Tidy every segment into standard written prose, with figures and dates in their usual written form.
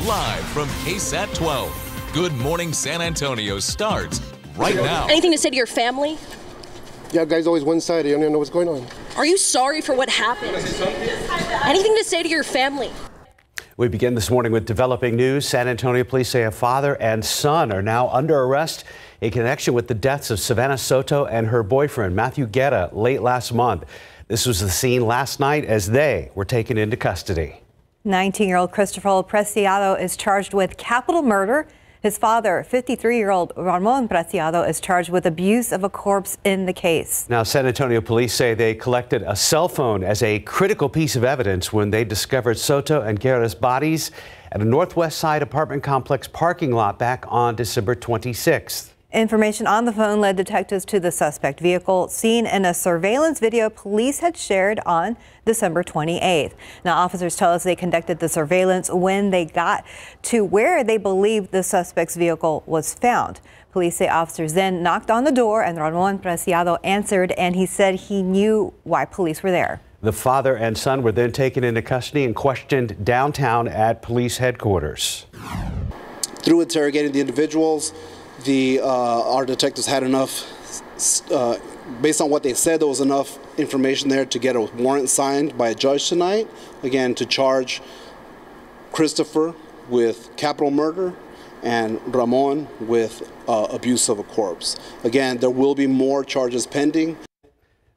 Live from KSAT 12. Good Morning San Antonio starts right now. Anything to say to your family? Yeah, guys, always one-sided. You don't even know what's going on. Are you sorry for what happened? Anything to say to your family? We begin this morning with developing news. San Antonio police say a father and son are now under arrest in connection with the deaths of Savannah Soto and her boyfriend, Matthew Guerra, late last month. This was the scene last night as they were taken into custody. 19-year-old Christopher Preciado is charged with capital murder. His father, 53-year-old Ramon Preciado, is charged with abuse of a corpse in the case. Now, San Antonio police say they collected a cell phone as a critical piece of evidence when they discovered Soto and Guerra's bodies at a Northwest Side apartment complex parking lot back on December 26th. Information on the phone led detectives to the suspect vehicle seen in a surveillance video police had shared on December 28th. Now, officers tell us they conducted the surveillance when they got to where they believed the suspect's vehicle was found. Police say officers then knocked on the door and Ramon Preciado answered, and he said he knew why police were there. The father and son were then taken into custody and questioned downtown at police headquarters. Through interrogating the individuals, our detectives had enough, based on what they said, there was enough information there to get a warrant signed by a judge tonight, again, to charge Christopher with capital murder and Ramon with abuse of a corpse. Again, there will be more charges pending.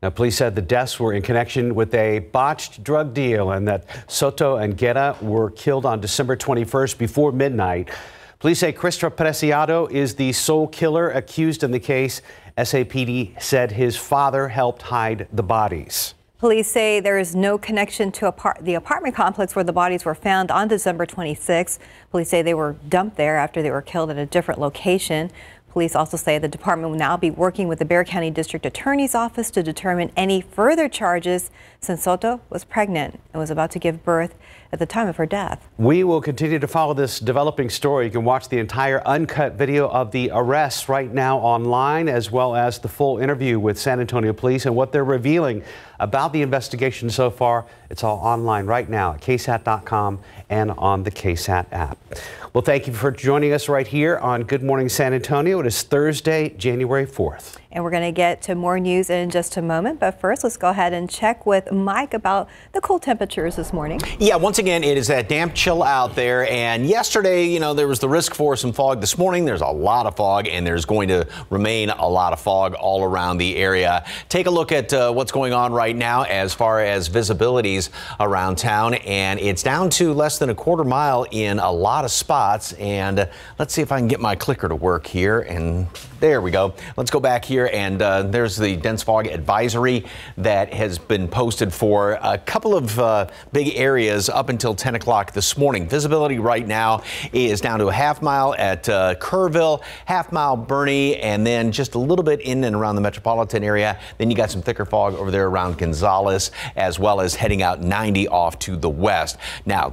Now, police said the deaths were in connection with a botched drug deal and that Soto and Guerra were killed on December 21st before midnight. Police say Christopher Preciado is the sole killer accused in the case. SAPD said his father helped hide the bodies. Police say there is no connection to the apartment complex where the bodies were found on December 26th. Police say they were dumped there after they were killed at a different location. Police also say the department will now be working with the Bexar County District Attorney's Office to determine any further charges since Soto was pregnant and was about to give birth at the time of her death. We will continue to follow this developing story. You can watch the entire uncut video of the arrests right now online, as well as the full interview with San Antonio police and what they're revealing about the investigation so far. It's all online right now at KSAT.com and on the KSAT app. Well, thank you for joining us right here on Good Morning San Antonio. It is Thursday, January 4th. And we're going to get to more news in just a moment. But first, let's go ahead and check with Mike about the cold temperatures this morning. Yeah, once again, it is that damp chill out there. And yesterday, there was the risk for some fog. This morning, there's a lot of fog, and there's going to remain a lot of fog all around the area. Take a look at what's going on right now as far as visibilities around town. And it's down to less than a quarter mile in a lot of spots. And let's see if I can get my clicker to work here. And there we go. Let's go back here. And there's the dense fog advisory that has been posted for a couple of big areas up until 10 o'clock this morning. Visibility right now is down to a half mile at Kerrville, half mile Bernie, and then just a little bit in and around the metropolitan area. Then you got some thicker fog over there around Gonzales, as well as heading out 90 off to the west. Now,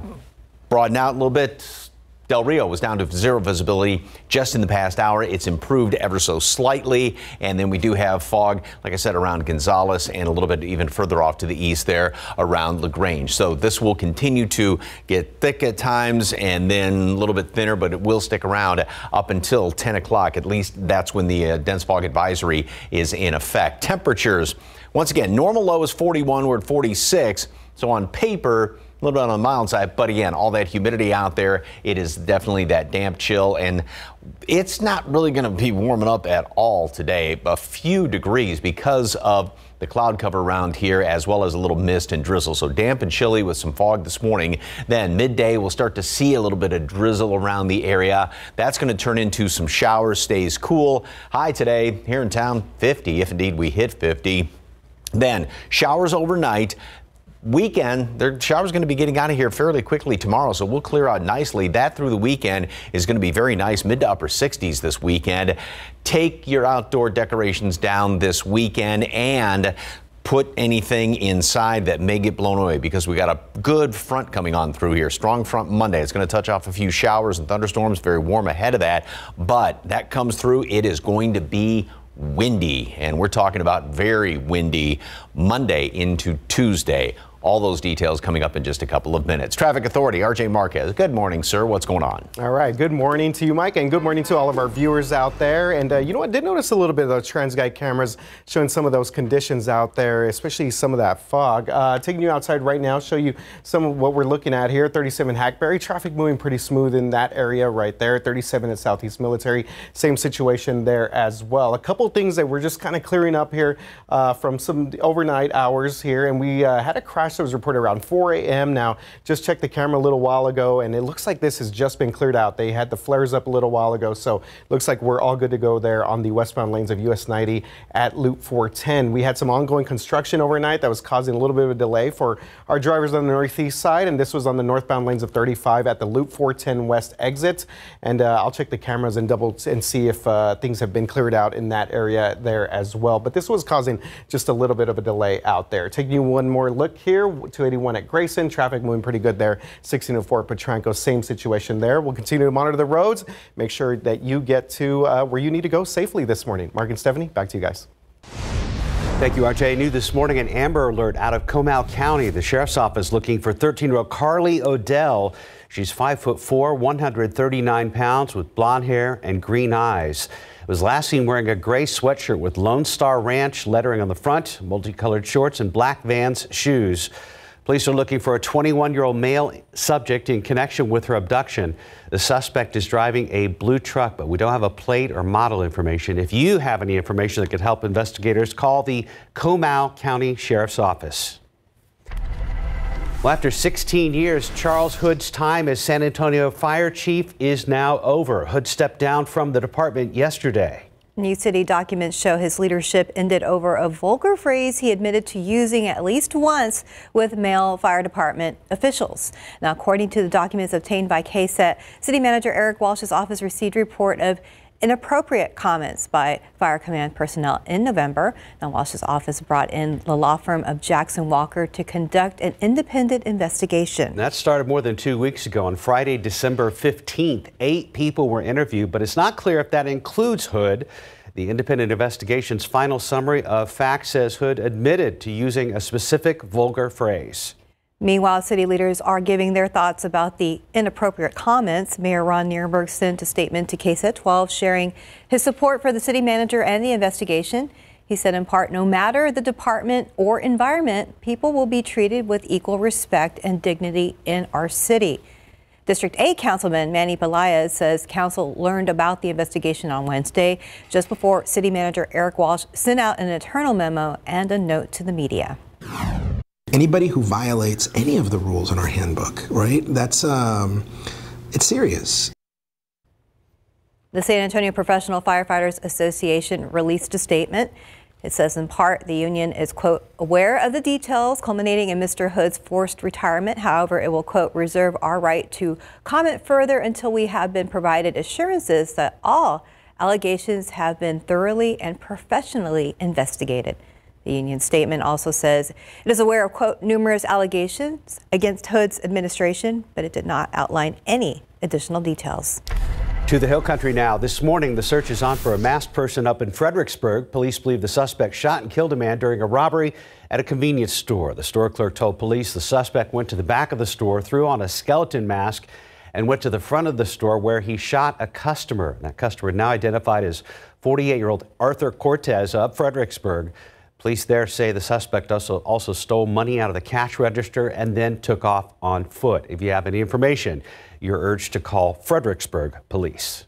broaden out a little bit. Del Rio was down to zero visibility just in the past hour. It's improved ever so slightly. And then we do have fog, like I said, around Gonzales and a little bit even further off to the east there around LaGrange. So this will continue to get thick at times and then a little bit thinner, but it will stick around up until 10 o'clock. At least that's when the dense fog advisory is in effect. Temperatures, once again, normal low is 41. We're at 46. So on paper, a little bit on the mild side, but again, all that humidity out there, it is definitely that damp chill, and it's not really going to be warming up at all today. A few degrees because of the cloud cover around here, as well as a little mist and drizzle. So damp and chilly with some fog this morning. Then midday, we'll start to see a little bit of drizzle around the area. That's going to turn into some showers, stays cool. High today here in town, 50, if indeed we hit 50. Then showers overnight. Weekend, the shower's going to be getting out of here fairly quickly tomorrow, so we'll clear out nicely. That through the weekend is going to be very nice, mid to upper 60s this weekend. Take your outdoor decorations down this weekend and put anything inside that may get blown away, because we got a good front coming on through here. Strong front Monday. It's going to touch off a few showers and thunderstorms, very warm ahead of that, but that comes through. It is going to be windy, and we're talking about very windy Monday into Tuesday. All those details coming up in just a couple of minutes. Traffic Authority, RJ Marquez. Good morning, sir. What's going on? All right. Good morning to you, Mike, and good morning to all of our viewers out there. And you know what? I did notice a little bit of those TransGuide cameras showing some of those conditions out there, especially some of that fog. Taking you outside right now, show you some of what we're looking at here. 37 Hackberry. Traffic moving pretty smooth in that area right there. 37 at Southeast Military. Same situation there as well. A couple things that we're just kind of clearing up here from some overnight hours here. And we had a crash that was reported around 4 a.m. Now, just checked the camera a little while ago, and it looks like this has just been cleared out. They had the flares up a little while ago, so looks like we're all good to go there on the westbound lanes of US 90 at Loop 410. We had some ongoing construction overnight that was causing a little bit of a delay for our drivers on the northeast side, and this was on the northbound lanes of 35 at the Loop 410 West exit. And I'll check the cameras and see if things have been cleared out in that area there as well. But this was causing just a little bit of a delay out there. Taking you one more look here, 281 at Grayson, traffic moving pretty good there. 1604 Potranco, same situation there. We'll continue to monitor the roads, make sure that you get to where you need to go safely this morning. Mark and Stephanie, back to you guys. Thank you, RJ. New this morning, an Amber Alert out of Comal County. The sheriff's office looking for 13-year-old Carly Odell. She's 5'4", 139 pounds with blonde hair and green eyes. Was last seen wearing a gray sweatshirt with Lone Star Ranch lettering on the front, multicolored shorts, and black Vans shoes. Police are looking for a 21-year-old male subject in connection with her abduction. The suspect is driving a blue truck, but we don't have a plate or model information. If you have any information that could help investigators, call the Comal County Sheriff's Office. Well, after 16 years, Charles Hood's time as San Antonio Fire Chief is now over. Hood stepped down from the department yesterday. New city documents show his leadership ended over a vulgar phrase he admitted to using at least once with male fire department officials. Now, according to the documents obtained by KSAT, City Manager Eric Walsh's office received a report of inappropriate comments by Fire Command personnel in November. Now, Walsh's office brought in the law firm of Jackson Walker to conduct an independent investigation. That started more than 2 weeks ago. On Friday, December 15th, 8 people were interviewed, but it's not clear if that includes Hood. The independent investigation's final summary of facts says Hood admitted to using a specific vulgar phrase. Meanwhile, city leaders are giving their thoughts about the inappropriate comments. Mayor Ron Nirenberg sent a statement to KSAT 12 sharing his support for the city manager and the investigation. He said in part, no matter the department or environment, people will be treated with equal respect and dignity in our city. District 8 Councilman Manny Pelaez says council learned about the investigation on Wednesday, just before City Manager Eric Walsh sent out an internal memo and a note to the media. Anybody who violates any of the rules in our handbook, right? That's, it's serious. The San Antonio Professional Firefighters Association released a statement. It says in part, the union is, quote, aware of the details culminating in Mr. Hood's forced retirement. However, it will, quote, reserve our right to comment further until we have been provided assurances that all allegations have been thoroughly and professionally investigated. The union statement also says it is aware of, quote, numerous allegations against Hood's administration, but it did not outline any additional details. To the Hill Country now. This morning, the search is on for a masked person up in Fredericksburg. Police believe the suspect shot and killed a man during a robbery at a convenience store. The store clerk told police the suspect went to the back of the store, threw on a skeleton mask, and went to the front of the store where he shot a customer. That customer now identified as 48-year-old Arthur Cortez of Fredericksburg. Police there say the suspect also stole money out of the cash register and then took off on foot. If you have any information, you're urged to call Fredericksburg Police.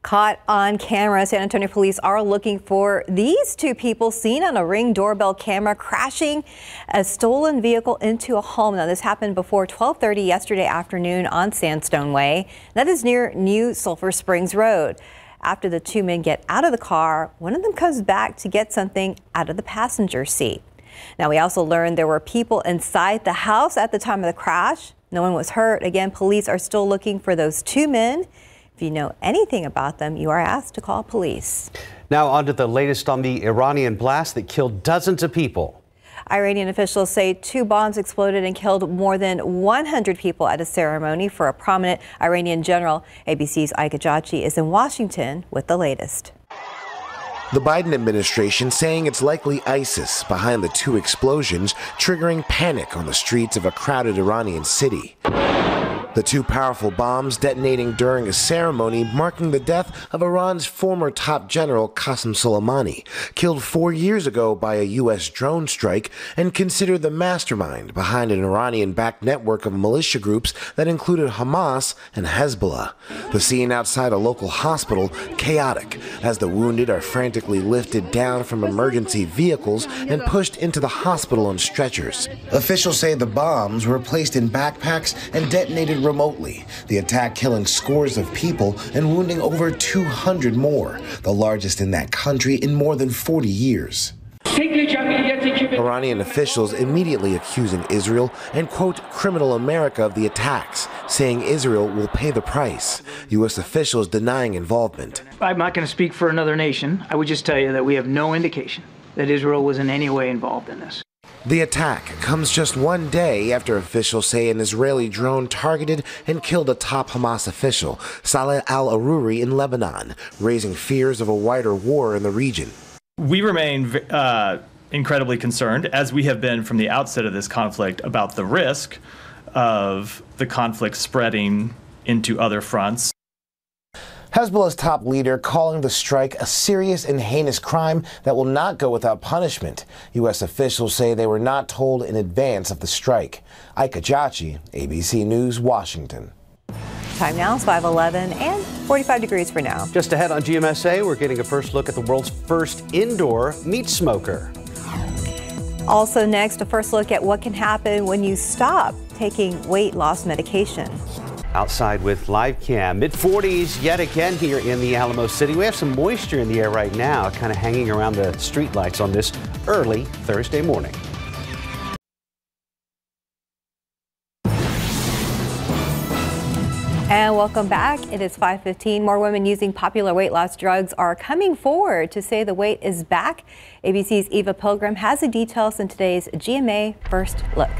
Caught on camera, San Antonio police are looking for these two people seen on a Ring doorbell camera crashing a stolen vehicle into a home. Now, this happened before 12:30 yesterday afternoon on Sandstone Way. That is near New Sulphur Springs Road. After the two men get out of the car, one of them comes back to get something out of the passenger seat. Now, we also learned there were people inside the house at the time of the crash. No one was hurt. Again, police are still looking for those two men. If you know anything about them, you are asked to call police. Now on to the latest on the Iranian blast that killed dozens of people. Iranian officials say 2 bombs exploded and killed more than 100 people at a ceremony for a prominent Iranian general. ABC's Ike Ajachi is in Washington with the latest. The Biden administration saying it's likely ISIS behind the 2 explosions, triggering panic on the streets of a crowded Iranian city. The 2 powerful bombs detonating during a ceremony marking the death of Iran's former top general Qasem Soleimani, killed 4 years ago by a U.S. drone strike and considered the mastermind behind an Iranian-backed network of militia groups that included Hamas and Hezbollah. The scene outside a local hospital chaotic as the wounded are frantically lifted down from emergency vehicles and pushed into the hospital on stretchers. Officials say the bombs were placed in backpacks and detonated remotely, the attack killing scores of people and wounding over 200 more, the largest in that country in more than 40 years. Iranian officials immediately accusing Israel and, quote, criminal America of the attacks, saying Israel will pay the price. U.S. officials denying involvement. I'm not going to speak for another nation. I would just tell you that we have no indication that Israel was in any way involved in this. The attack comes just 1 day after officials say an Israeli drone targeted and killed a top Hamas official, Saleh al-Aruri, in Lebanon, raising fears of a wider war in the region. We remain incredibly concerned, as we have been from the outset of this conflict, about the risk of the conflict spreading into other fronts. Hezbollah's top leader calling the strike a serious and heinous crime that will not go without punishment. U.S. officials say they were not told in advance of the strike. Ike Ajachi, ABC News, Washington. Time now is 5:11 and 45 degrees for now. Just ahead on GMSA, we're getting a first look at the world's first indoor meat smoker. Also next, a first look at what can happen when you stop taking weight loss medication. Outside with live cam, mid-40s yet again here in the Alamo City. We have some moisture in the air right now, kind of hanging around the street lights on this early Thursday morning. And welcome back. It is 5:15. More women using popular weight loss drugs are coming forward to say the weight is back. ABC's Eva Pilgrim has the details in today's GMA First Look.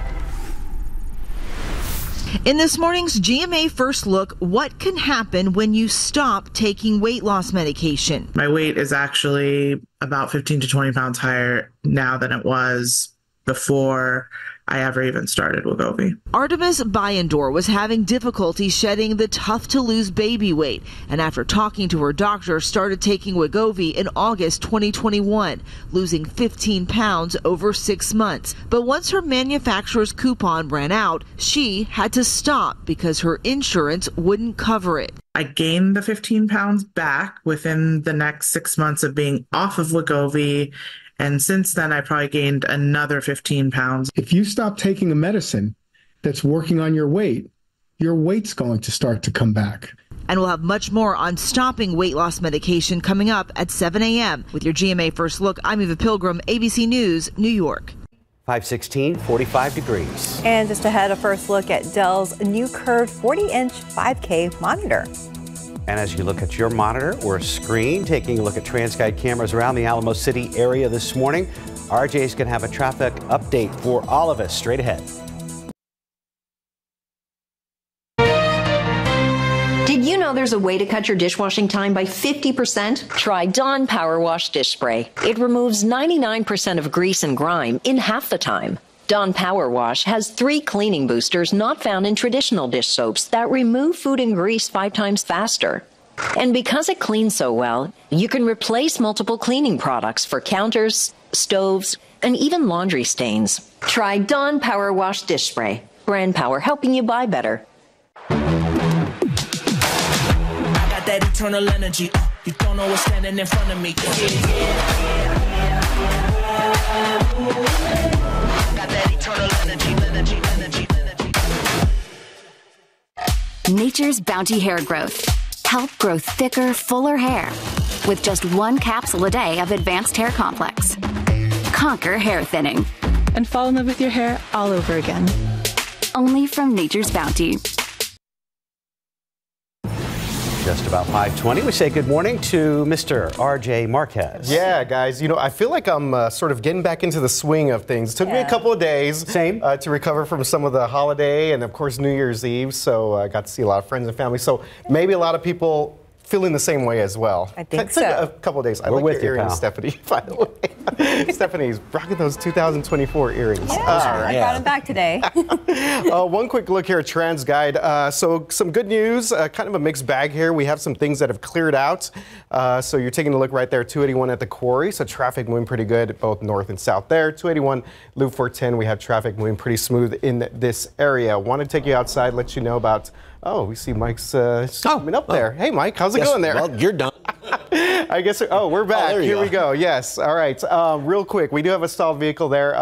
In this morning's GMA First Look, what can happen when you stop taking weight loss medication? My weight is actually about 15 to 20 pounds higher now than it was before I ever even started Wegovy. Artemis Bayandor was having difficulty shedding the tough-to-lose baby weight, and after talking to her doctor, started taking Wegovy in August 2021, losing 15 pounds over 6 months. But once her manufacturer's coupon ran out, she had to stop because her insurance wouldn't cover it. I gained the 15 pounds back within the next 6 months of being off of Wegovy. And since then, I probably gained another 15 pounds. If you stop taking a medicine that's working on your weight's going to start to come back. And we'll have much more on stopping weight loss medication coming up at 7 a.m. With your GMA First Look, I'm Eva Pilgrim, ABC News, New York. 5:16, 45 degrees. And just ahead, a first look at Dell's new curved 40-inch 5K monitor. And as you look at your monitor or screen, taking a look at TransGuide cameras around the Alamo City area this morning, RJ is going to have a traffic update for all of us straight ahead. Did you know there's a way to cut your dishwashing time by 50%? Try Dawn Power Wash Dish Spray. It removes 99% of grease and grime in half the time. Dawn Power Wash has 3 cleaning boosters not found in traditional dish soaps that remove food and grease 5 times faster. And because it cleans so well, you can replace multiple cleaning products for counters, stoves, and even laundry stains. Try Dawn Power Wash Dish Spray. Brand power helping you buy better. I got that eternal energy. You don't know what's standing in front of me. Nature's Bounty Hair Growth. Help grow thicker, fuller hair with just 1 capsule a day of Advanced Hair Complex. Conquer hair thinning. And fall in love with your hair all over again. Only from Nature's Bounty. just about 5:20. We say good morning to Mr. RJ Marquez. Yeah, guys, I feel like I'm sort of getting back into the swing of things. It took me a couple of days to recover from some of the holiday and, of course, New Year's Eve. So I got to see a lot of friends and family. So maybe a lot of people feeling the same way as well. I think so. A couple of days. I We're like with your you, earrings, pal. Stephanie, by the way. Stephanie's rocking those 2024 earrings. Yeah, I got him back today. One quick look here at TransGuide. So some good news, kind of a mixed bag here. We have some things that have cleared out. So you're taking a look right there, 281 at the quarry. So traffic moving pretty good, both north and south there. 281 Loop 410, we have traffic moving pretty smooth in this area. Want to take you outside, let you know about, we see Mike's coming up there. Hey, Mike, how's it going there? Well, you're done. I guess, we're back. Here we go. Yes. All right. Real quick, we do have a stalled vehicle there.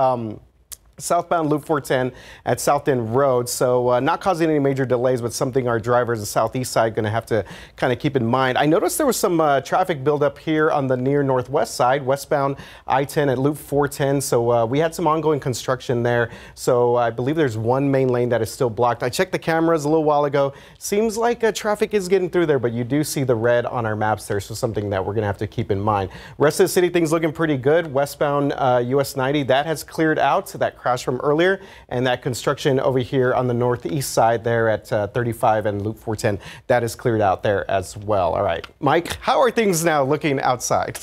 Southbound Loop 410 at South End Road. So not causing any major delays, but something our drivers, the southeast side, going to have to kind of keep in mind. I noticed there was some traffic buildup here on the near northwest side, westbound I-10 at Loop 410. So we had some ongoing construction there. So I believe there's one main lane that is still blocked. I checked the cameras a little while ago. Seems like traffic is getting through there, but you do see the red on our maps there. So something that we're going to have to keep in mind. Rest of the city, things looking pretty good. Westbound US 90, that has cleared out. So that from earlier, and that construction over here on the northeast side there at 35 and Loop 410, that is cleared out there as well. All right, Mike, how are things now looking outside?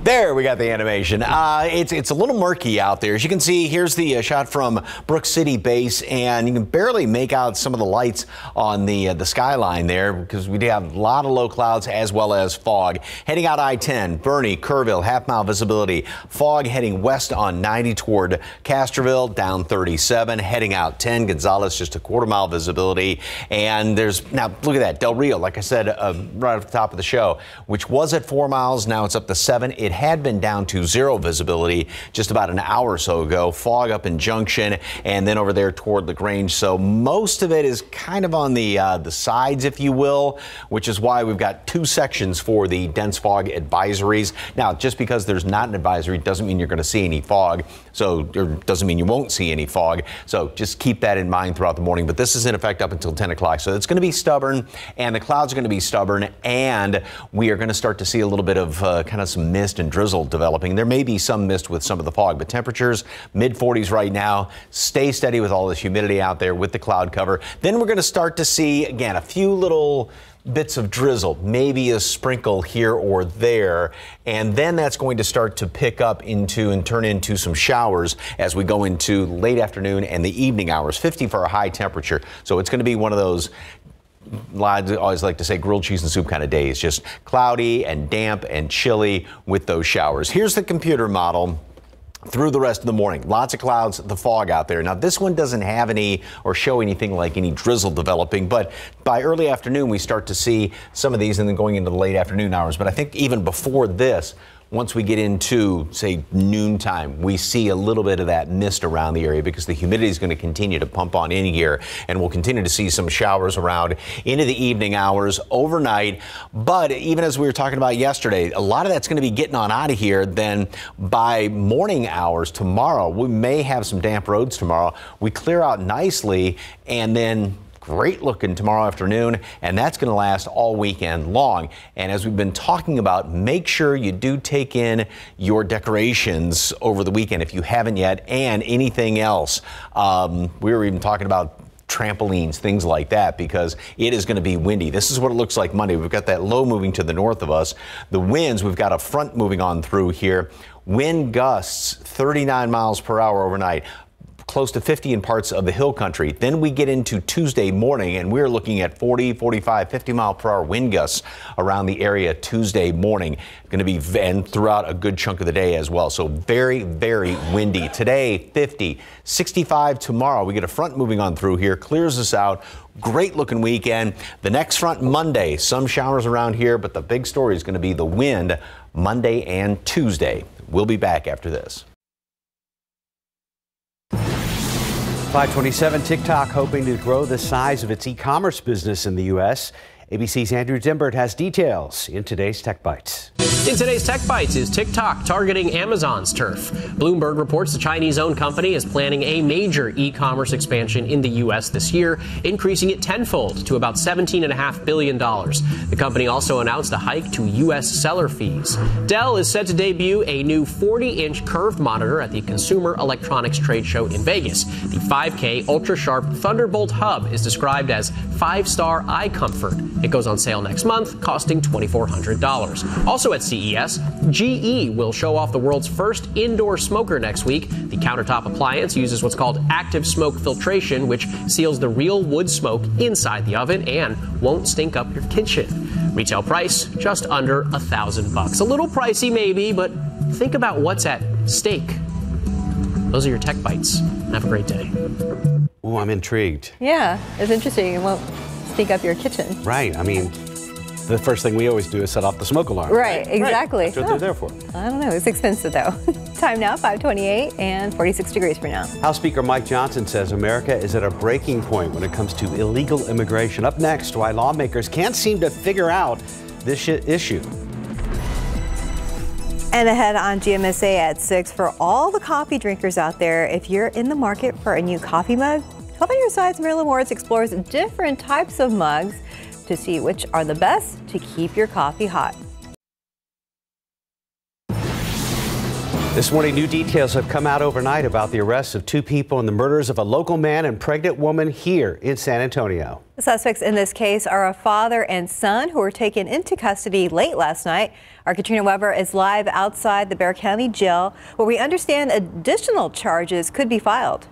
There, we got the animation. It's a little murky out there. As you can see, here's the shot from Brook City Base, and you can barely make out some of the lights on the skyline there because we do have a lot of low clouds as well as fog. Heading out I-10, Bernie, Kerrville, half-mile visibility. Fog heading west on 90 toward Castroville, down 37. Heading out 10, Gonzales, just a quarter-mile visibility. And now look at that, Del Rio, like I said right off the top of the show, which was at 4 miles, now it's up to 7. It had been down to 0 visibility just about an hour or so ago. Fog up in Junction and then over there toward LaGrange. So most of it is kind of on the sides, if you will, which is why we've got 2 sections for the dense fog advisories. Now, just because there's not an advisory doesn't mean you're going to see any fog. So it doesn't mean you won't see any fog. So just keep that in mind throughout the morning. But this is in effect up until 10 o'clock. So it's going to be stubborn, and the clouds are going to be stubborn, and we are going to start to see a little bit of kind of some mist and drizzle developing. There may be some mist with some of the fog, but temperatures mid-40s right now. Stay steady with all this humidity out there with the cloud cover. Then we're going to start to see, again, a few little bits of drizzle, maybe a sprinkle here or there, and then that's going to start to pick up into and turn into some showers as we go into late afternoon and the evening hours. 50 for a high temperature. So it's going to be one of those, I always like to say, grilled cheese and soup kind of days, just cloudy and damp and chilly with those showers. Here's the computer model through the rest of the morning. Lots of clouds, the fog out there. Now, this one doesn't have any or show anything like any drizzle developing, but by early afternoon, we start to see some of these and then going into the late afternoon hours. But I think even before this, once we get into, say, noontime, we see a little bit of that mist around the area because the humidity is going to continue to pump on in here, and we'll continue to see some showers around into the evening hours overnight. But even as we were talking about yesterday, a lot of that's going to be getting on out of here. Then by morning hours tomorrow, we may have some damp roads tomorrow. We clear out nicely, and then great looking tomorrow afternoon, and that's going to last all weekend long. And as we've been talking about, make sure you do take in your decorations over the weekend if you haven't yet, and anything else. We were even talking about trampolines, things like that, because it is going to be windy. This is what it looks like Monday. We've got that low moving to the north of us. The winds, we've got a front moving on through here. Wind gusts 39 miles per hour overnight. Close to 50 in parts of the hill country. Then we get into Tuesday morning, and we're looking at 40, 45, 50 mile per hour wind gusts around the area Tuesday morning. Going to be and throughout a good chunk of the day as well. So very, very windy. Today, 50, 65 tomorrow. We get a front moving on through here, clears us out. Great looking weekend. The next front Monday, some showers around here, but the big story is going to be the wind Monday and Tuesday. We'll be back after this. 527, TikTok hoping to grow the size of its e-commerce business in the U.S. ABC's Andrew Dimbert has details in today's Tech Bites. In today's Tech Bites, is TikTok targeting Amazon's turf? Bloomberg reports the Chinese-owned company is planning a major e-commerce expansion in the U.S. this year, increasing it tenfold to about $17.5 billion. The company also announced a hike to U.S. seller fees. Dell is set to debut a new 40-inch curved monitor at the Consumer Electronics Trade Show in Vegas. The 5K ultra-sharp Thunderbolt Hub is described as 5-star eye comfort. It goes on sale next month, costing $2,400. Also at CES, GE will show off the world's first indoor smoker next week. The countertop appliance uses what's called active smoke filtration, which seals the real wood smoke inside the oven and won't stink up your kitchen. Retail price, just under $1,000. A little pricey maybe, but think about what's at stake. Those are your Tech Bites. Have a great day. Oh, I'm intrigued. Yeah, it's interesting. It won't stink up your kitchen. Right. I mean, the first thing we always do is set off the smoke alarm. Right, exactly. That's what they're there for. I don't know. It's expensive, though. Time now, 5:28 and 46 degrees for now. House Speaker Mike Johnson says America is at a breaking point when it comes to illegal immigration. Up next, why lawmakers can't seem to figure out this issue. And ahead on GMSA at 6, for all the coffee drinkers out there, if you're in the market for a new coffee mug, 12 on your sides, Marilyn Morris explores different types of mugs to see which are the best to keep your coffee hot. This morning, new details have come out overnight about the arrests of 2 people and the murders of a local man and pregnant woman here in San Antonio. The suspects in this case are a father and son who were taken into custody late last night. Our Katrina Weber is live outside the Bexar County Jail, where we understand additional charges could be filed.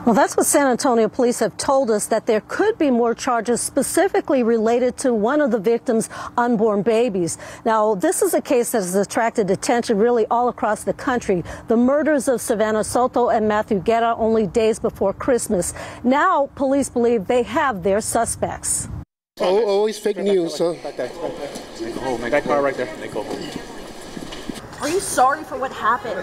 Well, that's what San Antonio police have told us, that there could be more charges specifically related to one of the victims' unborn babies. Now, this is a case that has attracted attention really all across the country. The murders of Savannah Soto and Matthew Guerra only days before Christmas. Now, police believe they have their suspects. Always fake news, huh? That car right there. They go home. Are you sorry for what happened?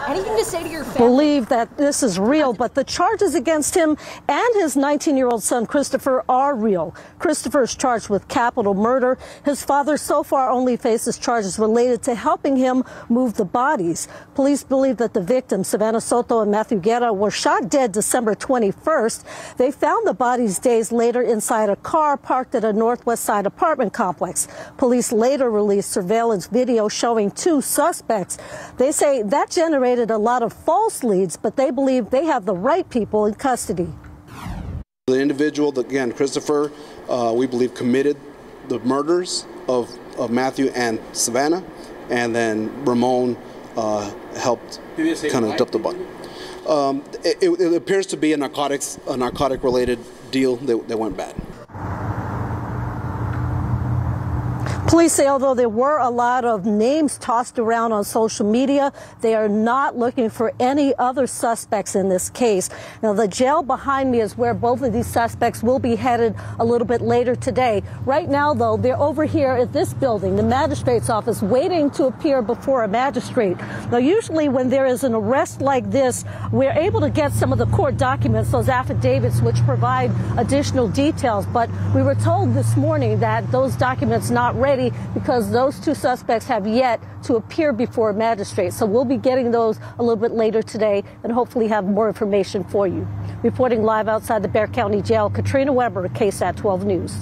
Anything to say to your family? Believe that this is real, but the charges against him and his 19-year-old son Christopher are real. Christopher is charged with capital murder. His father so far only faces charges related to helping him move the bodies. Police believe that the victims, Savannah Soto and Matthew Guerra, were shot dead December 21st. They found the bodies days later inside a car parked at a Northwest Side apartment complex. Police later released surveillance video showing 2 suspects. They say that generated a lot of false leads, but they believe they have the right people in custody. The individual, again, Christopher, we believe committed the murders of Matthew and Savannah, and then Ramon helped kind of dump the body. It appears to be a narcotic-related deal that went bad. Police say although there were a lot of names tossed around on social media, they are not looking for any other suspects in this case. Now, the jail behind me is where both of these suspects will be headed a little bit later today. Right now, though, they're over here at this building, the magistrate's office, waiting to appear before a magistrate. Now, usually when there is an arrest like this, we're able to get some of the court documents, those affidavits which provide additional details. But we were told this morning that those documents not ready because those 2 suspects have yet to appear before a magistrate. So we'll be getting those a little bit later today and hopefully have more information for you. Reporting live outside the Bexar County Jail, Katrina Weber, KSAT 12 News.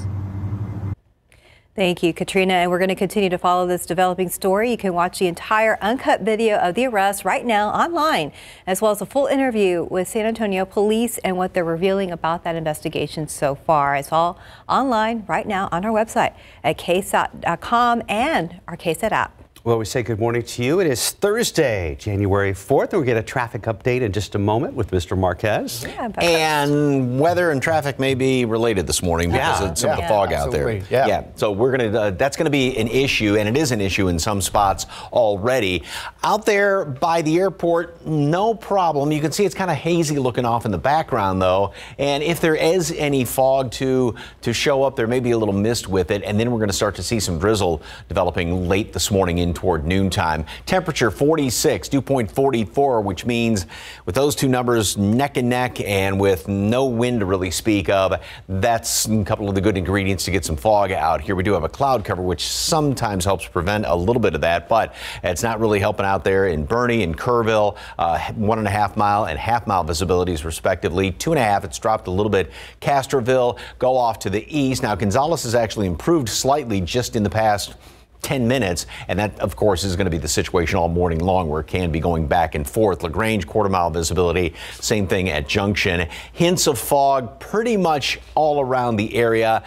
Thank you, Katrina. And we're going to continue to follow this developing story. You can watch the entire uncut video of the arrest right now online, as well as a full interview with San Antonio police and what they're revealing about that investigation so far. It's all online right now on our website at KSAT.com and our KSAT app. Well, we say good morning to you. It is Thursday, January 4th. We'll get a traffic update in just a moment with Mr. Marquez. Yeah, and weather and traffic may be related this morning because of some of the fog out there. Yeah. So we're going to, that's going to be an issue, and it is an issue in some spots already. Out there by the airport, no problem. You can see it's kind of hazy looking off in the background, though. And if there is any fog to show up, there may be a little mist with it. And then we're going to start to see some drizzle developing late this morning into toward noontime. Temperature 46, dew point 44, which means with those two numbers neck and neck and with no wind to really speak of, that's a couple of the good ingredients to get some fog out here. We do have a cloud cover, which sometimes helps prevent a little bit of that, but it's not really helping out there in Bernie and Kerrville. 1.5 mile and half-mile visibilities respectively. 2.5, it's dropped a little bit. Castroville, go off to the east. Now, Gonzales has actually improved slightly just in the past 10 minutes, and that, of course, is going to be the situation all morning long, where it can be going back and forth. LaGrange, 1/4 mile visibility, same thing at Junction. Hints of fog pretty much all around the area.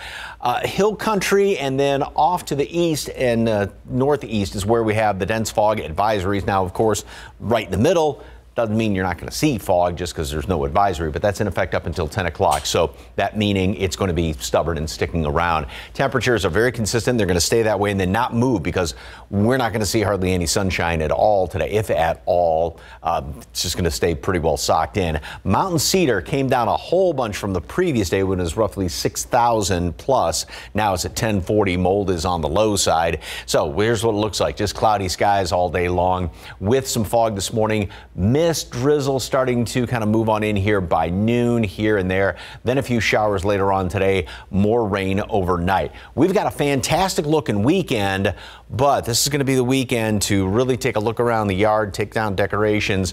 Hill country and then off to the east and northeast is where we have the dense fog advisories. Now, of course, right in the middle, doesn't mean you're not going to see fog just because there's no advisory, but that's in effect up until 10 o'clock. So that meaning it's going to be stubborn and sticking around. Temperatures are very consistent. They're going to stay that way and then not move because we're not going to see hardly any sunshine at all today, if at all. It's just going to stay pretty well socked in. Mountain Cedar came down a whole bunch from the previous day when it was roughly 6,000 plus. Now it's at 1040. Mold is on the low side. So here's what it looks like. Just cloudy skies all day long with some fog this morning. Mist, drizzle starting to kind of move on in here by noon here and there. Then a few showers later on today. More rain overnight. We've got a fantastic looking weekend, but this is going to be the weekend to really take a look around the yard, take down decorations,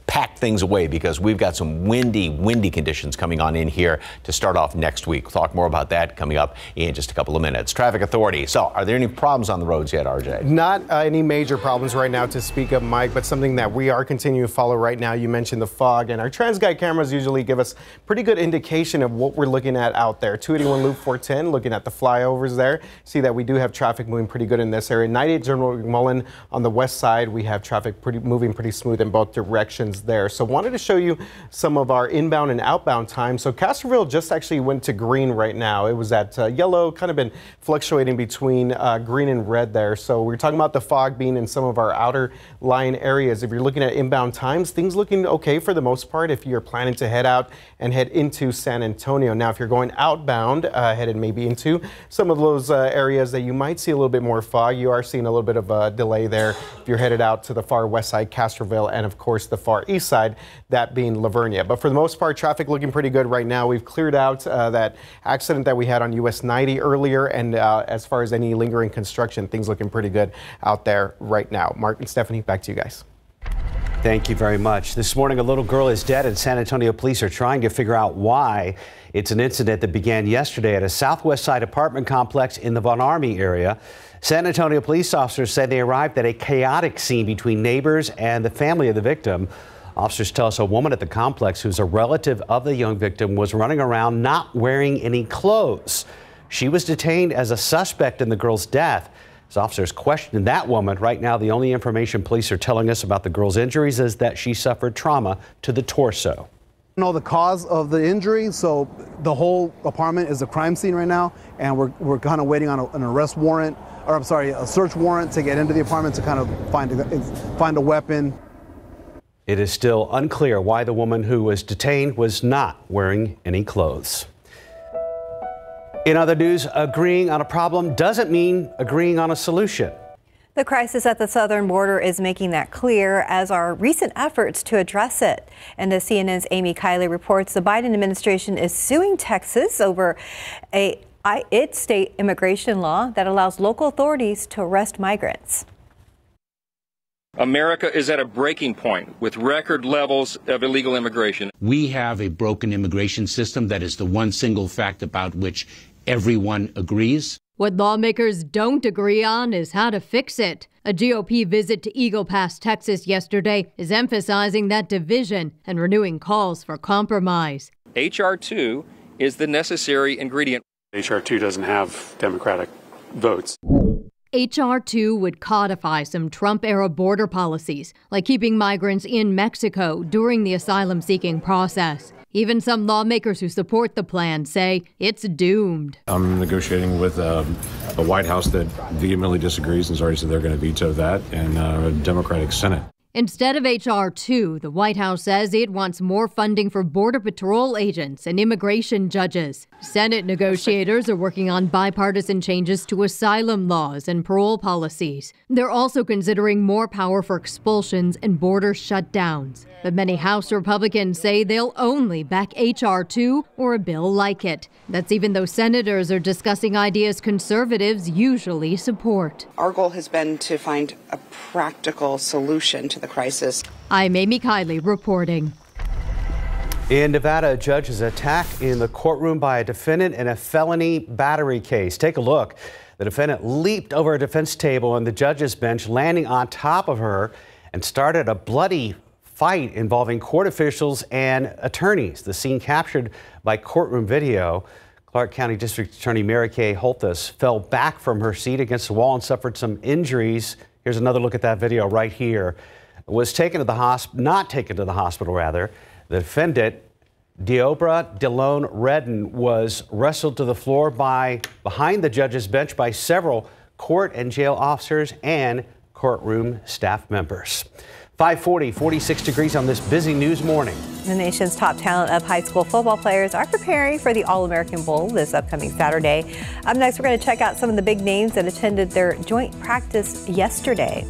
pack things away because we've got some windy conditions coming on in here to start off next week. We'll talk more about that coming up in just a couple of minutes. Traffic Authority. So are there any problems on the roads yet, RJ? Not any major problems right now to speak of, Mike, but something that we are continuing to follow right now. You mentioned the fog, and our TransGuide cameras usually give us pretty good indication of what we're looking at out there. 281 Loop 410, looking at the flyovers there. See that we do have traffic moving pretty good in this area. 98 General McMullen on the west side, we have traffic moving pretty smooth in both directions there. So wanted to show you some of our inbound and outbound times. So Castroville just actually went to green right now. It was at yellow, kind of been fluctuating between green and red there. So we're talking about the fog being in some of our outer line areas. If you're looking at inbound times, things looking okay for the most part if you're planning to head out and head into San Antonio. Now, if you're going outbound, headed maybe into some of those areas that you might see a little bit more fog, you are seeing a little bit of a delay there if you're headed out to the far west side, Castroville, and of course the far east side, that being Lavernia. But for the most part, traffic looking pretty good right now. We've cleared out that accident that we had on US 90 earlier, and as far as any lingering construction, things looking pretty good out there right now. Mark and Stephanie, back to you guys. Thank you very much. This morning, a little girl is dead, and San Antonio police are trying to figure out why. It's an incident that began yesterday at a Southwest Side apartment complex in the Von Army area. San Antonio police officers say they arrived at a chaotic scene between neighbors and the family of the victim. Officers tell us a woman at the complex who's a relative of the young victim was running around not wearing any clothes. She was detained as a suspect in the girl's death. As officers questioned that woman, right now the only information police are telling us about the girl's injuries is that she suffered trauma to the torso. Know the cause of the injury, so the whole apartment is a crime scene right now, and we're kind of waiting on an arrest warrant, or I'm sorry, a search warrant to get into the apartment to kind of find a weapon. It is still unclear why the woman who was detained was not wearing any clothes. In other news, agreeing on a problem doesn't mean agreeing on a solution. The crisis at the southern border is making that clear, as are recent efforts to address it. And as CNN's Amy Kiley reports, the Biden administration is suing Texas over its state immigration law that allows local authorities to arrest migrants. America is at a breaking point with record levels of illegal immigration. We have a broken immigration system that is the one single fact about which everyone agrees. What lawmakers don't agree on is how to fix it. A GOP visit to Eagle Pass, Texas yesterday is emphasizing that division and renewing calls for compromise. H.R. 2 is the necessary ingredient. H.R. 2 doesn't have Democratic votes. H.R. 2 would codify some Trump-era border policies, like keeping migrants in Mexico during the asylum-seeking process. Even some lawmakers who support the plan say it's doomed. I'm negotiating with a White House that vehemently disagrees and has already said they're going to veto that, and a Democratic Senate. Instead of H.R. 2, the White House says it wants more funding for Border Patrol agents and immigration judges. Senate negotiators are working on bipartisan changes to asylum laws and parole policies. They're also considering more power for expulsions and border shutdowns. But many House Republicans say they'll only back H.R. 2 or a bill like it. That's even though senators are discussing ideas conservatives usually support. Our goal has been to find a practical solution to the crisis. I'm Amy Kiley reporting. In Nevada, a judge is attacked in the courtroom by a defendant in a felony battery case. Take a look. The defendant leaped over a defense table on the judge's bench, landing on top of her, and started a bloody fight involving court officials and attorneys. The scene captured by courtroom video. Clark County District Attorney Mary Kay Holthus fell back from her seat against the wall and suffered some injuries. Here's another look at that video right here. Was taken to the not taken to the hospital, rather. The defendant, Deobra Delone Redden, was wrestled to the floor behind the judge's bench by several court and jail officers and courtroom staff members. 540, 46 degrees on this busy news morning. The nation's top talent of high school football players are preparing for the All-American Bowl this upcoming Saturday. Up next, we're going to check out some of the big names that attended their joint practice yesterday.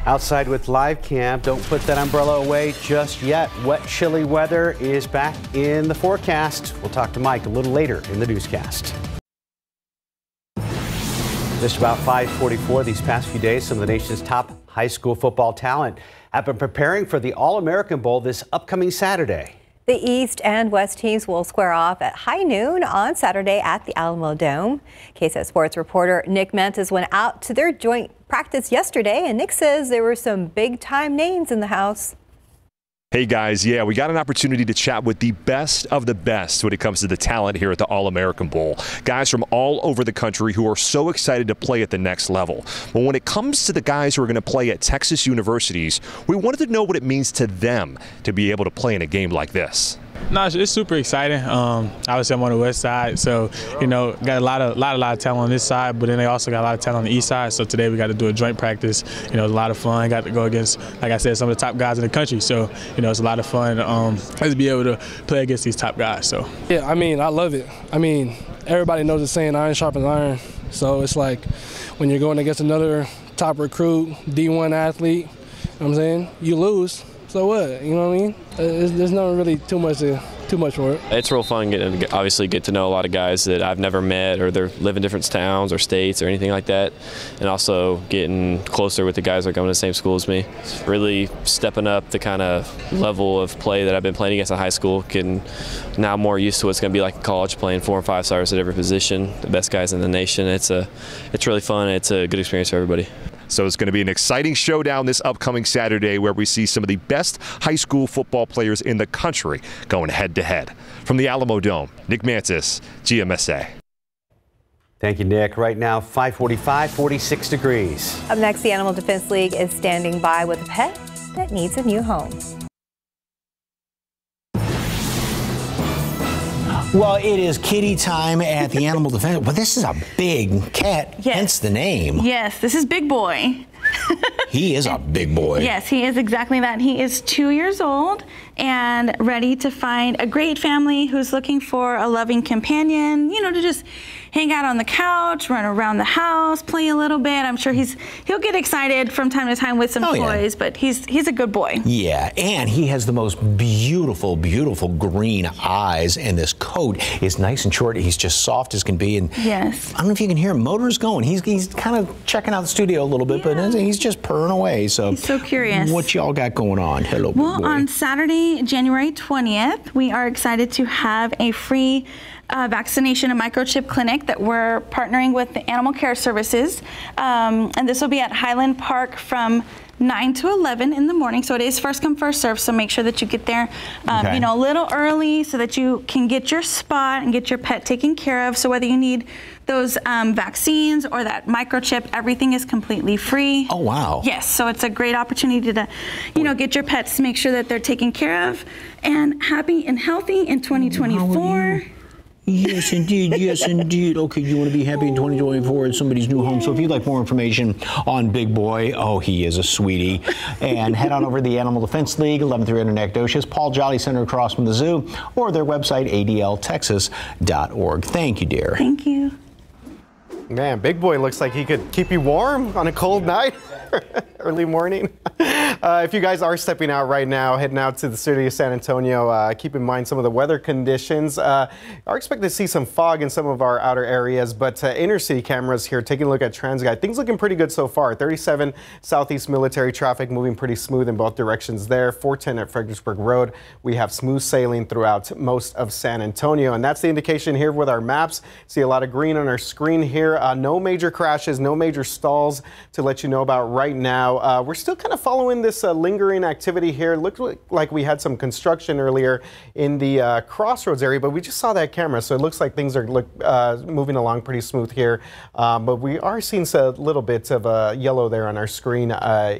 Outside with live cam. Don't put that umbrella away just yet. Wet, chilly weather is back in the forecast. We'll talk to Mike a little later in the newscast. Just about 5:44 these past few days, some of the nation's top high school football talent have been preparing for the All-American Bowl this upcoming Saturday. The East and West teams will square off at high noon on Saturday at the Alamo Dome. KSAT Sports reporter Nick Mantis went out to their joint practice yesterday, and Nick says there were some big-time names in the house. Hey guys, yeah, we got an opportunity to chat with the best of the best when it comes to the talent here at the All-American Bowl. Guys from all over the country who are so excited to play at the next level. But when it comes to the guys who are going to play at Texas universities, we wanted to know what it means to them to be able to play in a game like this. No, it's super exciting. Obviously, I'm on the west side, so got a lot of talent on this side, but then they also got a lot of talent on the east side. So today we got to do a joint practice. It was a lot of fun. Got to go against, like I said, some of the top guys in the country. So it's a lot of fun to be able to play against these top guys. So yeah, I love it. Everybody knows the saying, iron sharpens iron. So it's like when you're going against another top recruit, D1 athlete, you know what I'm saying, you lose. So what? You know what I mean? There's not really too much for it. It's real fun getting to know a lot of guys that I've never met, or they live in different towns or states or anything like that, and also getting closer with the guys that are going to the same school as me. It's really stepping up the kind of level of play that I've been playing against in high school. Now more used to what it's going to be like in college, playing 4 and 5 stars at every position, the best guys in the nation. It's really fun. It's a good experience for everybody. So it's going to be an exciting showdown this upcoming Saturday where we see some of the best high school football players in the country going head-to-head. From the Alamo Dome, Nick Mantis, GMSA. Thank you, Nick. Right now, 5:45, 46 degrees. Up next, the Animal Defense League is standing by with a pet that needs a new home. Well, it is kitty time at the Animal Defense. Well, this is a big cat, hence the name. Yes, this is Big Boy. He is a big boy. Yes, he is exactly that. He is 2 years old and ready to find a great family who's looking for a loving companion, to just hang out on the couch, run around the house, play a little bit. I'm sure he'll get excited from time to time with some toys, but he's a good boy. Yeah, and he has the most beautiful, beautiful green eyes, and this coat is nice and short. He's just soft as can be. And yes. I don't know if you can hear him. Motor's going. He's kind of checking out the studio a little bit, but he's just purring away. So he's so curious. What y'all got going on? Hello, well, big boy. On Saturday, January 20th, we are excited to have a free vaccination and microchip clinic that we're partnering with the Animal Care Services. And this will be at Highland Park from 9 to 11 in the morning. So it is first come, first serve. So make sure that you get there, a little early so that you can get your spot and get your pet taken care of. So whether you need those vaccines or that microchip, everything is completely free. Oh, wow. Yes. So it's a great opportunity to, get your pets, make sure that they're taken care of and happy and healthy in 2024. Yes, indeed. Yes, indeed. Okay, you want to be happy in 2024 in somebody's new home. So if you'd like more information on Big Boy, oh, he is a sweetie, and head on over to the Animal Defense League, 11300 Nacogdoches, Paul Jolly Center across from the zoo, or their website, adltexas.org. Thank you, dear. Thank you. Man, Big Boy looks like he could keep you warm on a cold night. Early morning. If you guys are stepping out right now, heading out to the city of San Antonio, keep in mind some of the weather conditions. Are expected to see some fog in some of our outer areas, but inner city cameras here taking a look at TransGuide. Things looking pretty good so far. 37 Southeast Military traffic moving pretty smooth in both directions there. 410 at Fredericksburg Road. We have smooth sailing throughout most of San Antonio, and that's the indication here with our maps. See a lot of green on our screen here. No major crashes, no major stalls to let you know about right now. We're still kind of following this lingering activity here. Looked like we had some construction earlier in the Crossroads area, but we just saw that camera, so it looks like things are moving along pretty smooth here. But we are seeing a little bit of yellow there on our screen,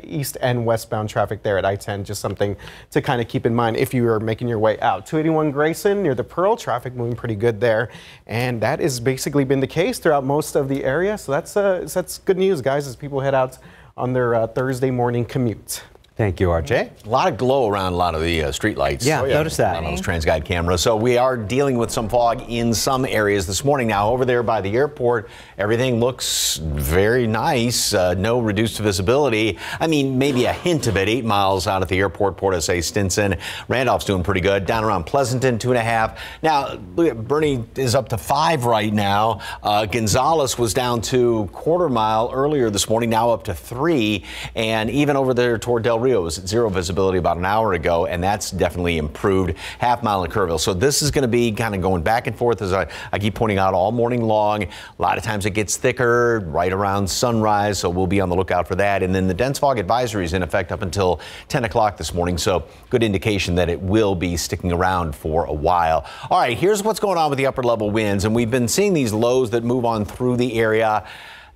east and westbound traffic there at I-10. Just something to kind of keep in mind if you are making your way out. 281 Grayson near the Pearl, traffic moving pretty good there, and that has basically been the case throughout most of the area. So that's good news, guys, as people head out on their Thursday morning commute. Thank you, RJ. A lot of glow around a lot of the street lights. Yeah, notice that. On those TransGuide cameras. So we are dealing with some fog in some areas this morning. Now, over there by the airport, everything looks very nice. No reduced visibility. I mean, maybe a hint of it. 8 miles out at the airport, Port SA Stinson. Randolph's doing pretty good. Down around Pleasanton, 2.5. Now, Bernie is up to 5 right now. Gonzales was down to 1/4 mile earlier this morning, now up to 3. And even over there toward Del Rio, it was at 0 visibility about an hour ago, and that's definitely improved. 1/2 mile in Kerrville. So this is going to be kind of going back and forth, as I keep pointing out, all morning long. A lot of times it gets thicker right around sunrise, so we'll be on the lookout for that. And then the dense fog advisory is in effect up until 10 o'clock this morning, so good indication that it will be sticking around for a while. All right, here's what's going on with the upper level winds, and we've been seeing these lows that move on through the area.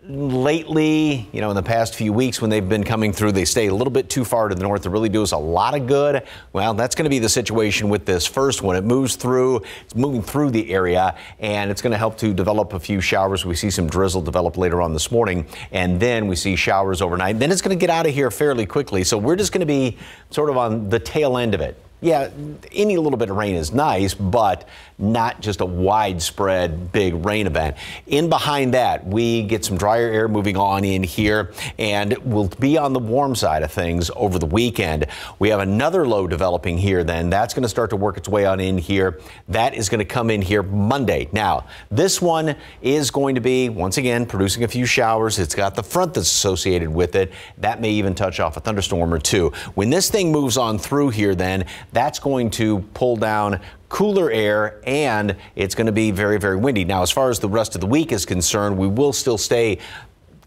Lately, you know, in the past few weeks when they've been coming through, they stay a little bit too far to the north to really do us a lot of good. Well, that's going to be the situation with this first one. It moves through, it's moving through the area, and it's going to help to develop a few showers. We see some drizzle develop later on this morning, and then we see showers overnight. Then it's going to get out of here fairly quickly, so we're just going to be sort of on the tail end of it. Yeah, any little bit of rain is nice, but not just a widespread big rain event. In behind that, we get some drier air moving on in here, and we'll be on the warm side of things over the weekend. We have another low developing here then. That's going to start to work its way on in here. That is going to come in here Monday. Now, this one is going to be, once again, producing a few showers. It's got the front that's associated with it. That may even touch off a thunderstorm or two. When this thing moves on through here then, that's going to pull down cooler air, and it's going to be very, very windy. Now, as far as the rest of the week is concerned, we will still stay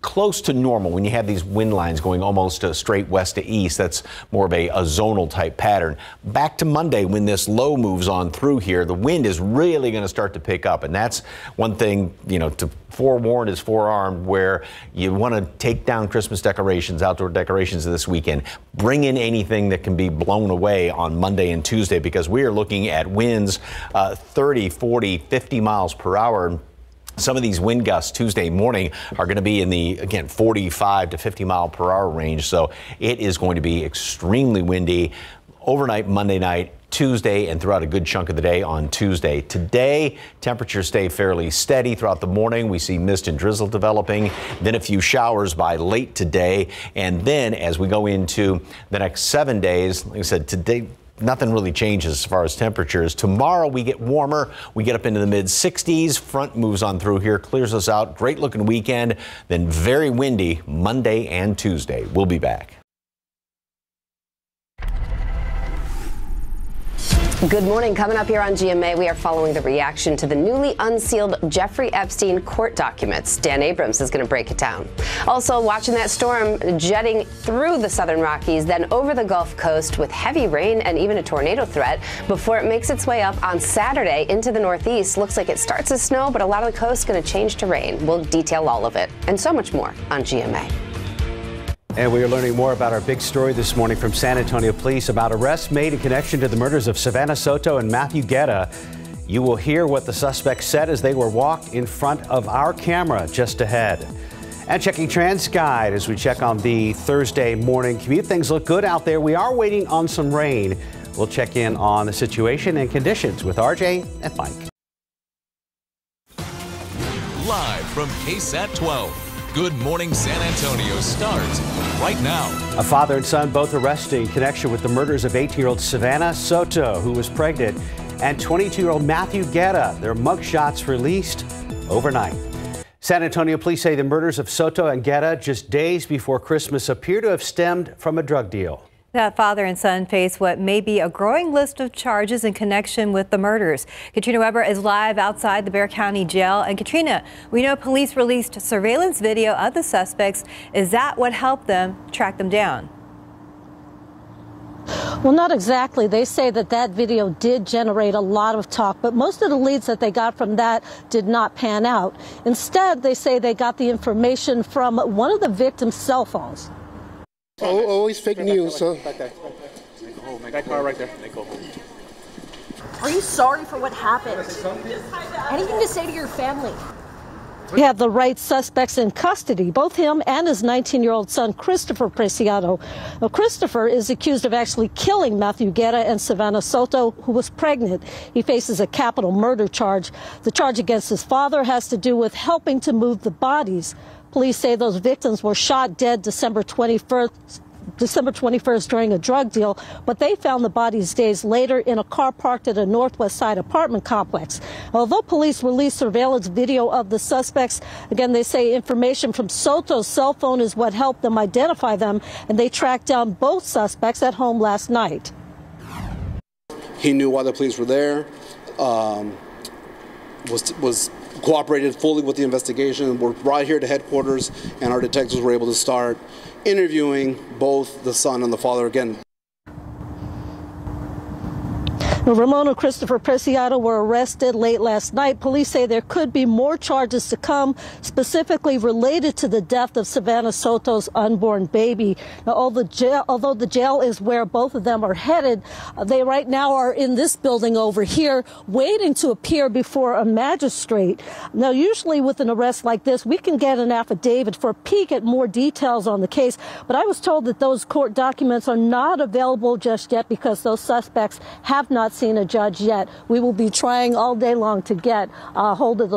close to normal when you have these wind lines going almost straight west to east. That's more of a zonal type pattern. Back to Monday, when this low moves on through here, the wind is really going to start to pick up. And that's one thing, you know, to forewarn is forearmed, where you want to take down Christmas decorations, outdoor decorations this weekend. Bring in anything that can be blown away on Monday and Tuesday, because we are looking at winds 30, 40, 50 miles per hour. Some of these wind gusts Tuesday morning are going to be in the, again, 45 to 50 mile per hour range. So it is going to be extremely windy overnight, Monday night, Tuesday, and throughout a good chunk of the day on Tuesday. Today, temperatures stay fairly steady throughout the morning. We see mist and drizzle developing, then a few showers by late today. And then as we go into the next 7 days, like I said, today, nothing really changes as far as temperatures. Tomorrow we get warmer. We get up into the mid 60s. Front moves on through here, clears us out. Great looking weekend. Then very windy Monday and Tuesday. We'll be back. Good morning. Coming up here on GMA, we are following the reaction to the newly unsealed Jeffrey Epstein court documents. Dan Abrams is going to break it down. Also, watching that storm jetting through the southern Rockies, then over the Gulf Coast with heavy rain and even a tornado threat before it makes its way up on Saturday into the Northeast. Looks like it starts as snow, but a lot of the coast is going to change to rain. We'll detail all of it and so much more on GMA. And we are learning more about our big story this morning from San Antonio Police about arrests made in connection to the murders of Savannah Soto and Matthew Guetta. You will hear what the suspects said as they were walked in front of our camera just ahead. And checking TransGuide as we check on the Thursday morning commute. Things look good out there. We are waiting on some rain. We'll check in on the situation and conditions with RJ and Mike. Live from KSAT 12. Good Morning San Antonio starts right now. A father and son both arrested in connection with the murders of 18-year-old Savannah Soto, who was pregnant, and 22-year-old Matthew Guetta. Their mugshots released overnight. San Antonio police say the murders of Soto and Guetta just days before Christmas appear to have stemmed from a drug deal. That father and son face what may be a growing list of charges in connection with the murders. Katrina Weber is live outside the Bexar County Jail. And Katrina, we know police released surveillance video of the suspects. Is that what helped them track them down? Well, not exactly. They say that video did generate a lot of talk, but most of the leads that they got from that did not pan out. Instead, they say they got the information from one of the victims' cell phones. Oh, always fake news, huh? That car right there. Are you sorry for what happened? Anything to say to your family? We have the right suspects in custody, both him and his 19-year-old son, Christopher Preciado. Now, Christopher is accused of actually killing Matthew Guetta and Savannah Soto, who was pregnant. He faces a capital murder charge. The charge against his father has to do with helping to move the bodies. Police say those victims were shot dead December 21st during a drug deal, but they found the bodies days later in a car parked at a Northwest Side apartment complex. Although police released surveillance video of the suspects, again, they say information from Soto's cell phone is what helped them identify them, and they tracked down both suspects at home last night. He knew why the police were there, was cooperated fully with the investigation. We're right here to headquarters, and our detectives were able to start interviewing both the son and the father again. Ramon and Christopher Preciado were arrested late last night. Police say there could be more charges to come, specifically related to the death of Savannah Soto's unborn baby. Now, although the jail is where both of them are headed, they right now are in this building over here waiting to appear before a magistrate. Now, usually with an arrest like this, we can get an affidavit for a peek at more details on the case, but I was told that those court documents are not available just yet because those suspects have not seen a judge yet. We will be trying all day long to get hold of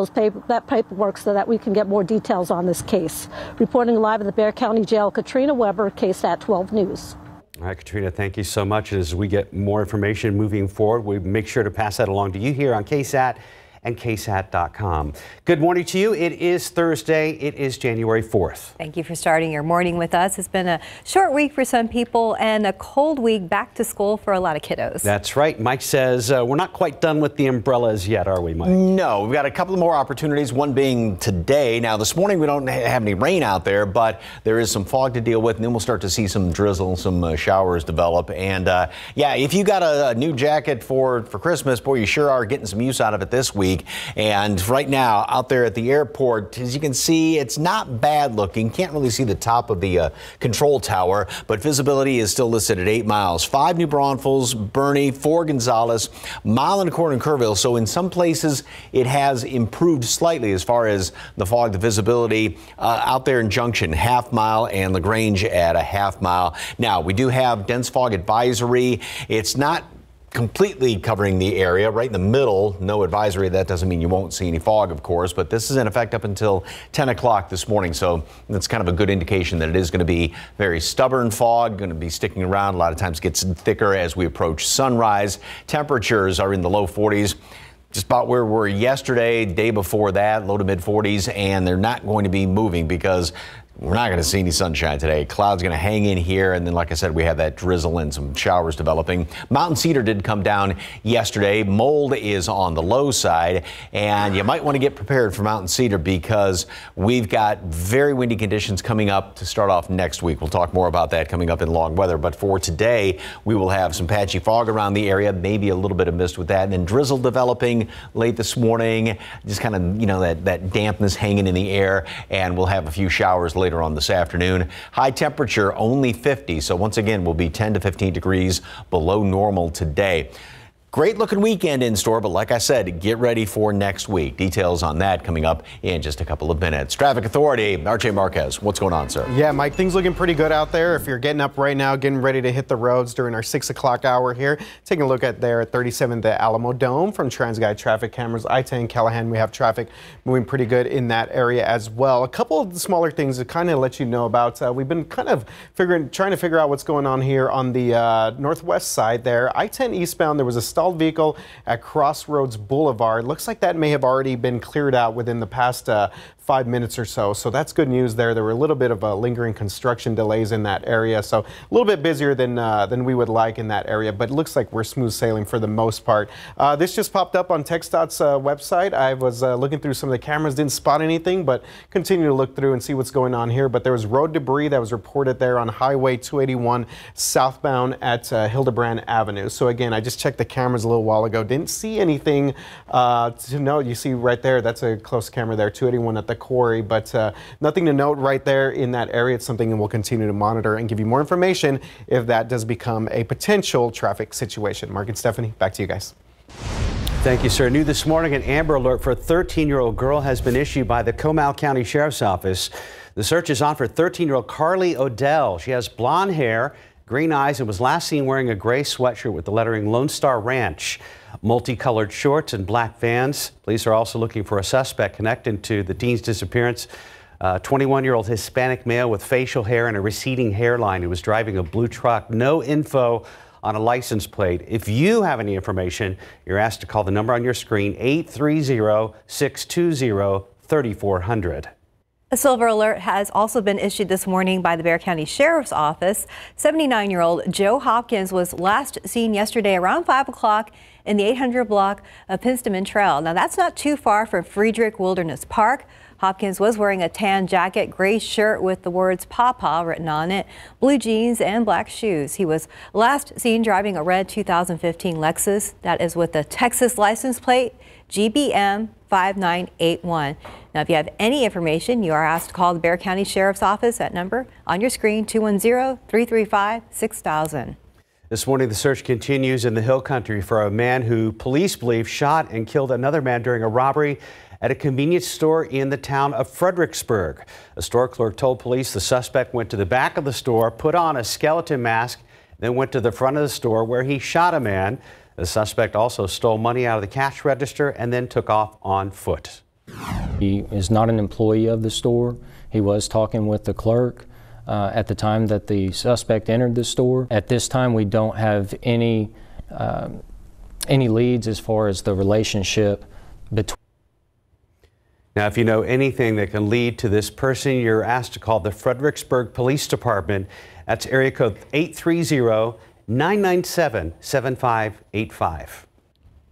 that paperwork so that we can get more details on this case. Reporting live at the Bexar County Jail, Katrina Weber, KSAT 12 News. All right, Katrina, thank you so much. As we get more information moving forward, we make sure to pass that along to you here on KSAT and KSAT.com. Good morning to you. It is Thursday. It is January 4th. Thank you for starting your morning with us. It's been a short week for some people and a cold week back to school for a lot of kiddos. That's right. Mike says we're not quite done with the umbrellas yet, are we, Mike? No, we've got a couple of more opportunities, one being today. Now, this morning we don't have any rain out there, but there is some fog to deal with, and then we'll start to see some drizzle, some showers develop. And yeah, if you got a new jacket for Christmas, boy, you sure are getting some use out of it this week. And right now out there at the airport, as you can see, it's not bad looking. Can't really see the top of the control tower, but visibility is still listed at 8 miles. 5 New Braunfels, Bernie, 4 Gonzales, mile and a quarter in Kerrville. So in some places it has improved slightly as far as the fog, the visibility out there in Junction, half mile, and LaGrange at a half mile. Now we do have dense fog advisory. It's not completely covering the area right in the middle. No advisory. That doesn't mean you won't see any fog, of course, but this is in effect up until 10 o'clock this morning. So that's kind of a good indication that it is going to be very stubborn fog, going to be sticking around. A lot of times gets thicker as we approach sunrise. Temperatures are in the low 40s. Just about where we were yesterday, day before that, low to mid 40s, and they're not going to be moving because we're not going to see any sunshine today. Clouds going to hang in here, and then, like I said, we have that drizzle and some showers developing. Mountain cedar did come down yesterday. Mold is on the low side, and you might want to get prepared for mountain cedar because we've got very windy conditions coming up to start off next week. We'll talk more about that coming up in long weather, but for today, we will have some patchy fog around the area, maybe a little bit of mist with that, and then drizzle developing late this morning, just kind of, you know, that dampness hanging in the air, and we'll have a few showers later on this afternoon. High temperature only 50, so once again we'll be 10 to 15 degrees below normal today. Great looking weekend in store, but like I said, get ready for next week. Details on that coming up in just a couple of minutes. Traffic Authority, RJ Marquez, what's going on, sir? Yeah, Mike, things looking pretty good out there. If you're getting up right now, getting ready to hit the roads during our 6 o'clock hour here, taking a look at there at 37 the Alamo Dome from TransGuide traffic cameras. I-10 Callahan, we have traffic moving pretty good in that area as well. A couple of smaller things to kind of let you know about. We've been kind of trying to figure out what's going on here on the northwest side there. I-10 eastbound, there was a stalled vehicle at Crossroads Boulevard. Looks like that may have already been cleared out within the past 5 minutes or so. So that's good news there. There were a little bit of lingering construction delays in that area. So a little bit busier than we would like in that area, but it looks like we're smooth sailing for the most part. This just popped up on TxDOT's website. I was looking through some of the cameras, didn't spot anything, but continue to look through and see what's going on here. But there was road debris that was reported there on Highway 281 southbound at Hildebrand Avenue. So again, I just checked the cameras a little while ago. Didn't see anything to note. You see right there, that's a close camera there, 281 at the quarry, but nothing to note right there in that area. It's something we'll continue to monitor and give you more information if that does become a potential traffic situation. Mark and Stephanie, back to you guys. Thank you, sir. New this morning, an Amber Alert for a 13-year-old girl has been issued by the Comal County Sheriff's Office. The search is on for 13-year-old Carly Odell. She has blonde hair, green eyes, and was last seen wearing a gray sweatshirt with the lettering Lone Star Ranch. Multicolored shorts and black Vans. Police are also looking for a suspect connected to the teen's disappearance. 21-year-old Hispanic male with facial hair and a receding hairline who was driving a blue truck. No info on a license plate. If you have any information, you're asked to call the number on your screen, 830-620-3400. A silver alert has also been issued this morning by the Bexar County Sheriff's Office. 79-year-old Joe Hopkins was last seen yesterday around 5 o'clock in the 800 block of Pinstaman Trail. Now, that's not too far from Friedrich Wilderness Park. Hopkins was wearing a tan jacket, gray shirt with the words Papa written on it, blue jeans and black shoes. He was last seen driving a red 2015 Lexus that is with the Texas license plate GBM 5981. Now, if you have any information, you are asked to call the Bexar County Sheriff's Office at number on your screen, 210-335-6000. This morning, the search continues in the Hill Country for a man who police believe shot and killed another man during a robbery at a convenience store in the town of Fredericksburg. A store clerk told police the suspect went to the back of the store, put on a skeleton mask, then went to the front of the store where he shot a man. The suspect also stole money out of the cash register and then took off on foot. He is not an employee of the store. He was talking with the clerk at the time that the suspect entered the store. At this time, we don't have any leads as far as the relationship between. Now, if you know anything that can lead to this person, you're asked to call the Fredericksburg Police Department. That's area code 830-997-7585.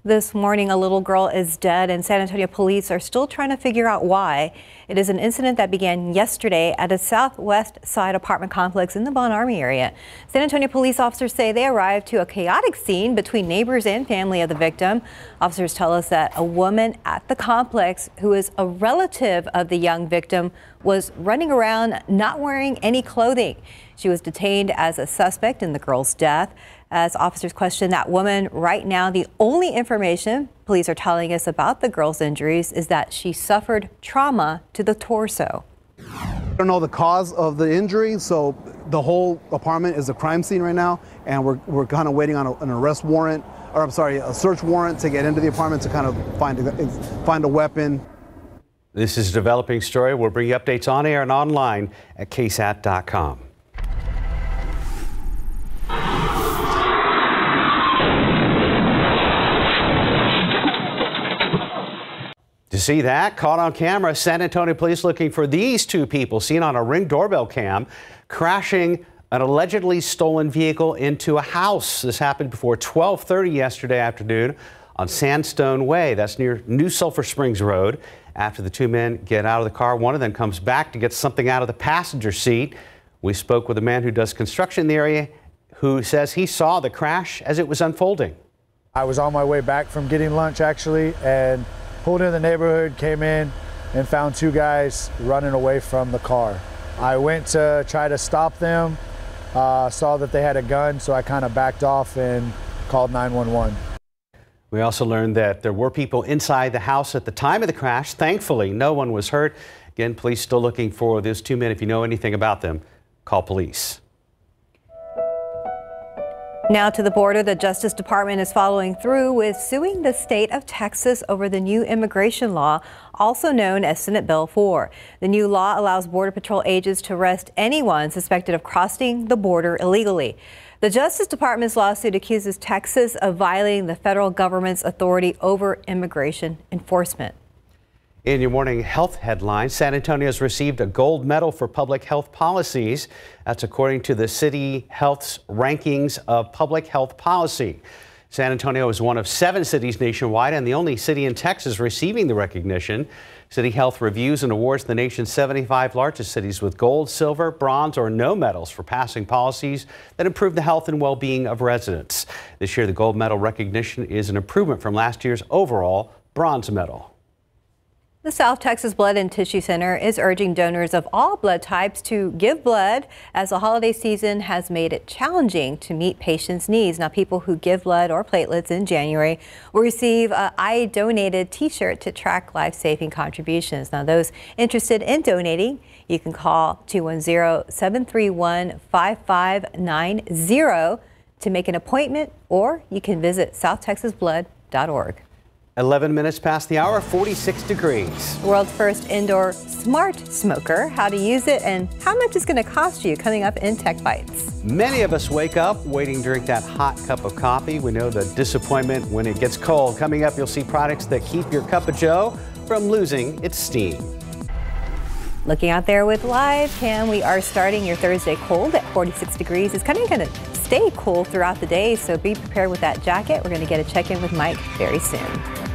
This morning, a little girl is dead, and San Antonio police are still trying to figure out why. It is an incident that began yesterday at a southwest side apartment complex in the Bon Army area. San Antonio police officers say they arrived to a chaotic scene between neighbors and family of the victim. Officers tell us that a woman at the complex, who is a relative of the young victim, was running around not wearing any clothing. She was detained as a suspect in the girl's death. As officers question that woman right now, the only information police are telling us about the girl's injuries is that she suffered trauma to the torso. I don't know the cause of the injury, so the whole apartment is a crime scene right now, and we're kind of waiting on an arrest warrant, or I'm sorry, a search warrant to get into the apartment to kind of find a weapon. This is a developing story. We'll bring you updates on air and online at KSAT.com. To see that, caught on camera, San Antonio police looking for these two people seen on a Ring doorbell cam crashing an allegedly stolen vehicle into a house. This happened before 12:30 yesterday afternoon on Sandstone Way. That's near New Sulphur Springs Road. After the two men get out of the car, one of them comes back to get something out of the passenger seat. We spoke with a man who does construction in the area who says he saw the crash as it was unfolding. I was on my way back from getting lunch actually, and pulled in the neighborhood, came in and found two guys running away from the car. I went to try to stop them, saw that they had a gun, so I kind of backed off and called 911. We also learned that there were people inside the house at the time of the crash. Thankfully, no one was hurt. Again, police still looking for those 2 men. If you know anything about them, call police. Now to the border, the Justice Department is following through with suing the state of Texas over the new immigration law, also known as Senate Bill 4. The new law allows Border Patrol agents to arrest anyone suspected of crossing the border illegally. The Justice Department's lawsuit accuses Texas of violating the federal government's authority over immigration enforcement. In your morning health headlines, San Antonio has received a gold medal for public health policies. That's according to the City Health's rankings of public health policy. San Antonio is one of 7 cities nationwide and the only city in Texas receiving the recognition. City Health reviews and awards the nation's 75 largest cities with gold, silver, bronze, or no medals for passing policies that improve the health and well-being of residents. This year, the gold medal recognition is an improvement from last year's overall bronze medal. The South Texas Blood and Tissue Center is urging donors of all blood types to give blood as the holiday season has made it challenging to meet patients' needs. Now, people who give blood or platelets in January will receive a I Donated t-shirt to track life-saving contributions. Now, those interested in donating, you can call 210-731-5590 to make an appointment, or you can visit southtexasblood.org. 11 minutes past the hour, 46 degrees. The world's first indoor smart smoker, how to use it, and how much it's going to cost you, coming up in Tech Bites. Many of us wake up waiting to drink that hot cup of coffee. We know the disappointment when it gets cold. Coming up, you'll see products that keep your cup of joe from losing its steam. Looking out there with live cam, we are starting your Thursday cold at 46 degrees. It's kind of going to stay cool throughout the day, so be prepared with that jacket. We're going to get a check-in with Mike very soon.